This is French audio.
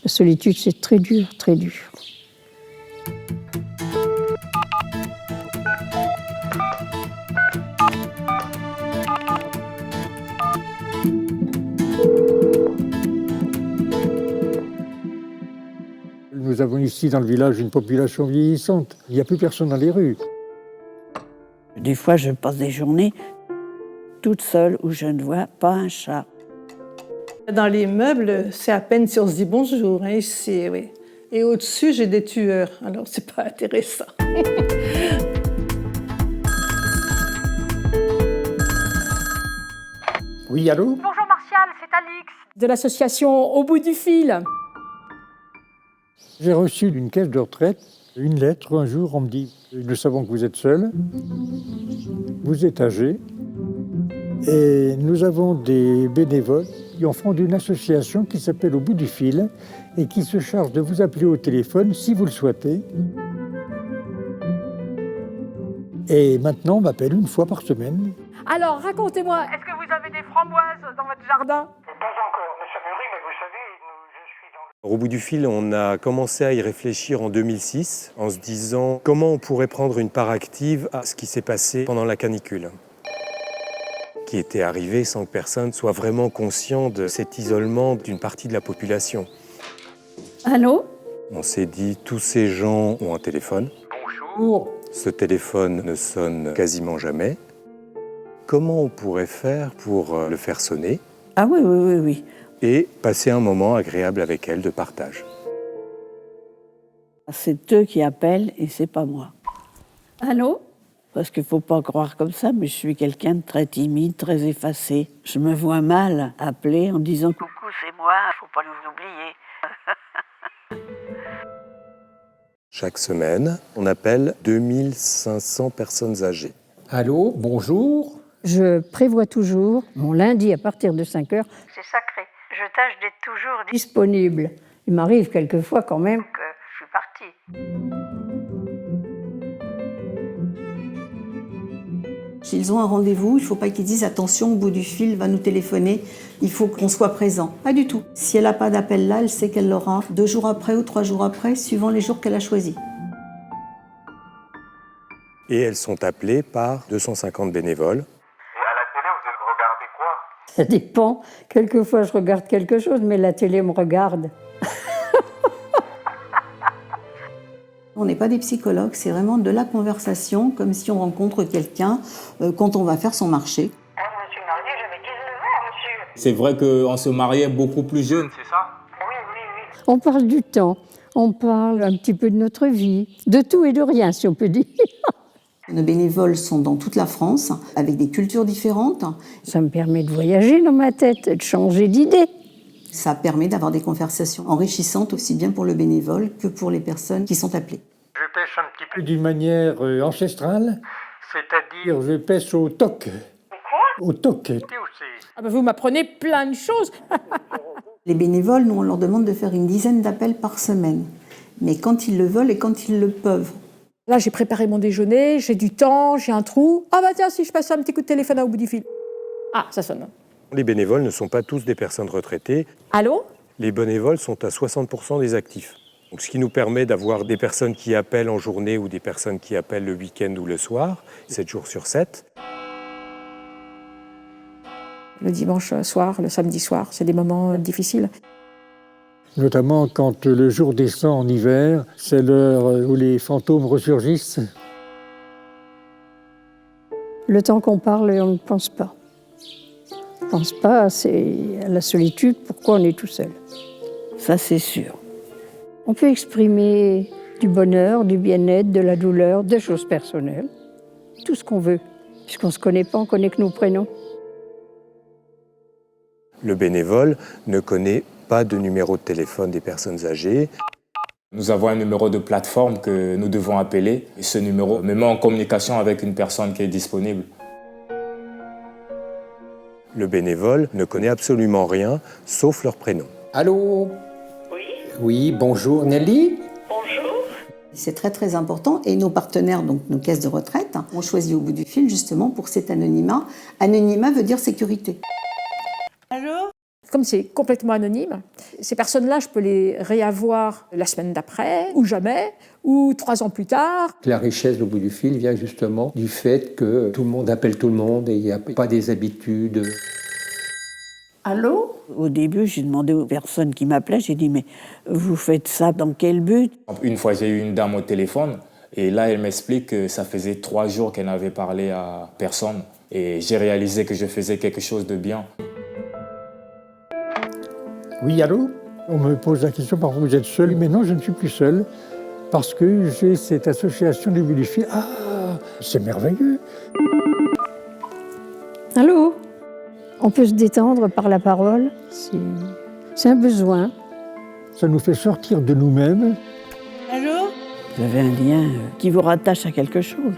La solitude, c'est très dur, très dur. Nous avons ici dans le village une population vieillissante. Il n'y a plus personne dans les rues. Des fois, je passe des journées toute seule où je ne vois pas un chat. Dans les meubles, c'est à peine si on se dit bonjour, hein, ici, oui. Et au-dessus, j'ai des tueurs, alors c'est pas intéressant. Oui, allô? Bonjour Martial, c'est Alix. De l'association Au bout du fil. J'ai reçu d'une caisse de retraite une lettre un jour, on me dit « Nous savons que vous êtes seul, vous êtes âgé, et nous avons des bénévoles qui ont fondé une association qui s'appelle Au bout du fil et qui se charge de vous appeler au téléphone si vous le souhaitez. Et maintenant, on m'appelle une fois par semaine. Alors, racontez-moi, Est-ce que vous avez des framboises dans votre jardin? Pas encore, mais ça mûrit, mais vous savez, je suis dans Au bout du fil, on a commencé à y réfléchir en 2006 en se disant comment on pourrait prendre une part active à ce qui s'est passé pendant la canicule, qui était arrivé sans que personne soit vraiment conscient de cet isolement d'une partie de la population. Allô? On s'est dit, tous ces gens ont un téléphone. Bonjour. Ce téléphone ne sonne quasiment jamais. Comment on pourrait faire pour le faire sonner Ah oui, oui, oui, oui. et passer un moment agréable avec elle de partage? C'est eux qui appellent et c'est pas moi. Allô? Parce qu'il ne faut pas croire comme ça, mais je suis quelqu'un de très timide, très effacé. Je me vois mal appeler en disant « Coucou, c'est moi, il ne faut pas nous oublier ». Chaque semaine, on appelle 2500 personnes âgées. Allô, bonjour. Je prévois toujours mon lundi à partir de 5 heures C'est sacré. Je tâche d'être toujours disponible. Il m'arrive quelquefois quand même. que je suis partie. S'ils ont un rendez-vous, il ne faut pas qu'ils disent « Attention, au bout du fil, va nous téléphoner, il faut qu'on soit présent ». Pas du tout. Si elle n'a pas d'appel là, elle sait qu'elle l'aura 2 jours après ou 3 jours après, suivant les jours qu'elle a choisis. Et elles sont appelées par 250 bénévoles. Et à la télé, vous regardez quoi? Ça dépend. Quelquefois, je regarde quelque chose, mais la télé me regarde. On n'est pas des psychologues, c'est vraiment de la conversation, comme si on rencontre quelqu'un quand on va faire son marché. Moi, je me suis mariée, j'avais 19 ans, monsieur. C'est vrai qu'on se mariait beaucoup plus jeune. C'est ça? Oui, oui, oui. On parle du temps, on parle un petit peu de notre vie, de tout et de rien, si on peut dire. Nos bénévoles sont dans toute la France, avec des cultures différentes. Ça me permet de voyager dans ma tête, de changer d'idée. Ça permet d'avoir des conversations enrichissantes aussi bien pour le bénévole que pour les personnes qui sont appelées. Je pêche un petit peu, D'une manière ancestrale, c'est-à-dire je pêche au toc. Au toc. aussi. Ah ben, vous m'apprenez plein de choses. Les bénévoles, nous, on leur demande de faire une dizaine d'appels par semaine. Mais quand ils le veulent et quand ils le peuvent. Là, j'ai préparé mon déjeuner, j'ai du temps, j'ai un trou. Ah bah tiens, si je passe un petit coup de téléphone au bout du fil. Ah, ça sonne. Les bénévoles ne sont pas tous des personnes retraitées. Allô? Les bénévoles sont à 60% des actifs. Donc, ce qui nous permet d'avoir des personnes qui appellent en journée ou des personnes qui appellent le week-end ou le soir, 7 jours sur 7. Le dimanche soir, le samedi soir, c'est des moments difficiles. Notamment quand le jour descend en hiver, c'est l'heure où les fantômes ressurgissent. Le temps qu'on parle, on ne pense pas. On ne pense pas, c'est à la solitude, pourquoi on est tout seul. Ça, c'est sûr. On peut exprimer du bonheur, du bien-être, de la douleur, des choses personnelles, tout ce qu'on veut. Puisqu'on ne se connaît pas, on connaît que nos prénoms. Le bénévole ne connaît pas de numéro de téléphone des personnes âgées. Nous avons un numéro de plateforme que nous devons appeler. Et ce numéro me met en communication avec une personne qui est disponible. Le bénévole ne connaît absolument rien, sauf leur prénom. Allô? Oui, Oui, bonjour Nelly. bonjour. C'est très très important et nos partenaires, donc nos caisses de retraite, ont choisi Au bout du fil justement pour cet anonymat. Anonymat veut dire sécurité. Allô? Comme c'est complètement anonyme, Ces personnes-là, je peux les réavoir la semaine d'après, ou jamais, ou 3 ans plus tard. La richesse au bout du fil vient justement du fait que tout le monde appelle tout le monde et il n'y a pas des habitudes. Allô? Au début, j'ai demandé aux personnes qui m'appelaient, j'ai dit, mais vous faites ça dans quel but? Une fois, j'ai eu une dame au téléphone et là, elle m'explique que ça faisait 3 jours qu'elle n'avait parlé à personne. Et j'ai réalisé que je faisais quelque chose de bien. Oui, allô? On me pose la question, parfois vous êtes seul, mais non, je ne suis plus seul, parce que j'ai cette association du bout du fil. Ah, c'est merveilleux! Allô? On peut se détendre par la parole, c'est un besoin. Ça nous fait sortir de nous-mêmes. Allô? Vous avez un lien qui vous rattache à quelque chose.